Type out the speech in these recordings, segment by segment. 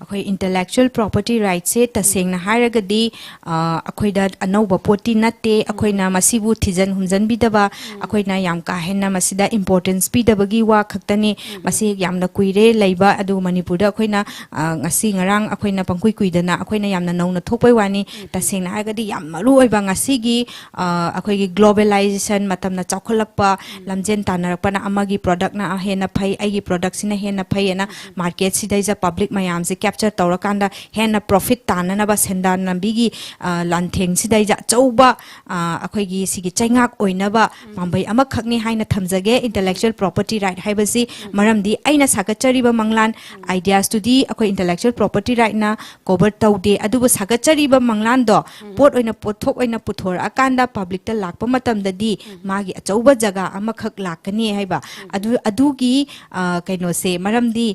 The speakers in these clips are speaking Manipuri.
अखोई intellectual property rights से तसेंगना हारगदी अखोईदा अनौबा पोटी नते अखोईना मसीबु थिजन हुंजन बिदबा अखोईना याम काहेना मसीदा importance बिदबगी वा खक्तनी मसी यामना कुइरे लैबा अदु मणिपुरदा अखोईना ngasi ngarang अखोईना पंकुई कुइदना अखोईना यामना नौना थोकपै वानी तसेंगना हारगदी याम मरु ओइबा ngasiगी अखोईगी ग्लोबलाइजेशन मतमना चौखलकपा लमजेन तानरकपना अमगी प्रोडक्ट ना हेना फै आइगी प्रोडक्ट सिना हेना फैना मार्केट सिदैजा पब्लिक मयाम से कैप्चर तौरकांदा हेना प्रॉफिट ताननबा सेंदान लंबीगी लांथेंग सिदैजा चौबा अखोईगी सिगी चैंगाक ओइनबा पांबै अमखकनी हाइना थमजगे इंटेलेक्चुअल प्रॉपर्टी राइट हाइबसी मरमदी आइना सागचरीबा मंगलान आइडियाज टुदी अखोई इंटेलेक्चुअल प्रॉपर्टी राइट ना कवर तौदे अदुबो सागचरीबा मंगलान दो पोट ओइना पोथोक ओइना पुथोर अकांदा पब्लिक ता लाकपा मतमददी मागी अचौबा जगह अमखक लाकनी हाइबा अदुगी कइनो से मरमदी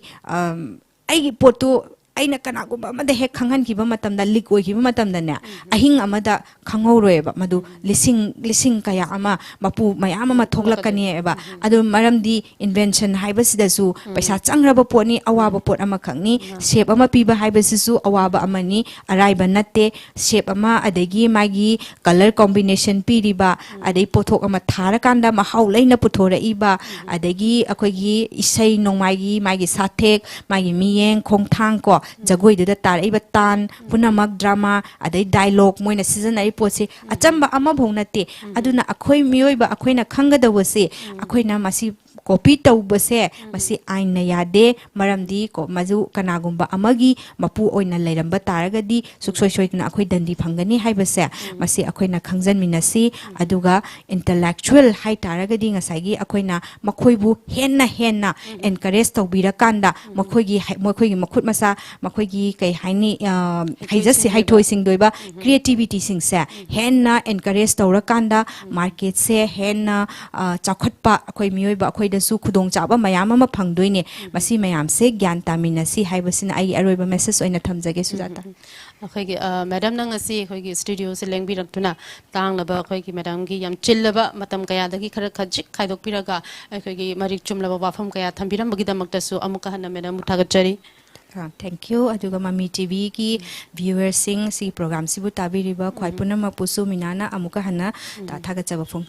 आई पोटो अना कनागुबा मद हेक खंगनखिबा मतमदा लीक ओइखिबा मतमदने अहिंग अमदा खंगौरोएबा मदु लिसिंग लिसिंग कया अमा मपु मयाम अमा थोगलकनी एबा अदु मरमदी इन्वेंशन हाइबसिदसु पैसा चंग्रबा पोटनी अवाबा पोट अमा खंगनी शेप अमा पीबा हाइबसिसु अवाबा अमनी अराइबा नत्ते शेप अमा अदगी मागी कलर कॉम्बिनेशन पीरिबा अदई पोथोक अमा थारकांदा महाउ लैना पुथोरइबा अदगी अखोगी इसै नोंमागी मागी साथेक मागी मियेंग खोंगथांग को जगोइदुदा तारइबा तान पुनमक ड्रामा अदई डायलॉग मोइना सीजनai पोसे अचंबा अमा भौनते अदुना अखोई मियोइबा अखोइना खंगदवसे अखोइना मसी कॉपी तौबसे मसी आइन यादे मरमदी को मजु कनागुंबा अमगी मपु ओइना लेरंबा तारगदी सुक्सोय सोइना अखोई दंदी फंगनी हाइबसे मसी अखोइना खंगजन मिनसी अदुगा इंटेलेक्चुअल हाइ तारगदी ngसाइगी अखोइना मखोइबु हेन्ना एनकरेज तौबिरकांदा मखोइगी मखुत मसा मखोइगी कै हाइनी हाइजसे हाइथोइसिंग दोइबा क्रिएटिविटी सिंगसे हेन्ना एनकरेज तौरकांदा मार्केट से हेन्ना चाखटपा अखोइ मियोइबा अखोइ दसु खुदोंग चाबा मयाम अमा फंगदोइने मसी मयाम से ज्ञान तामिनसी हाइबसिना आई अरोइबा मेसेज ओइना थमजगे सुजाता अखोइगी मैडम नंग असी अखोइगी स्टूडियो से लेंबिरक्तुना तांगलबा अखोइगी मैडम की याम चिल्लबा मतम कयादगी खर खजिक खाइदोकपिरगा अखोइगी मरिक चुमलबा वाफम कया थंबिरमबगिदमक्तसु अमुका हन्ना मैडम मुठागचरी थैंक यू अदुगा मम्मी टीवी की व्यूअर्स सी प्रोग्राम सिबु ताबिरिबा ख्वाइ पुनमपुसु मिनाना अमुका हन्ना थागचबफुं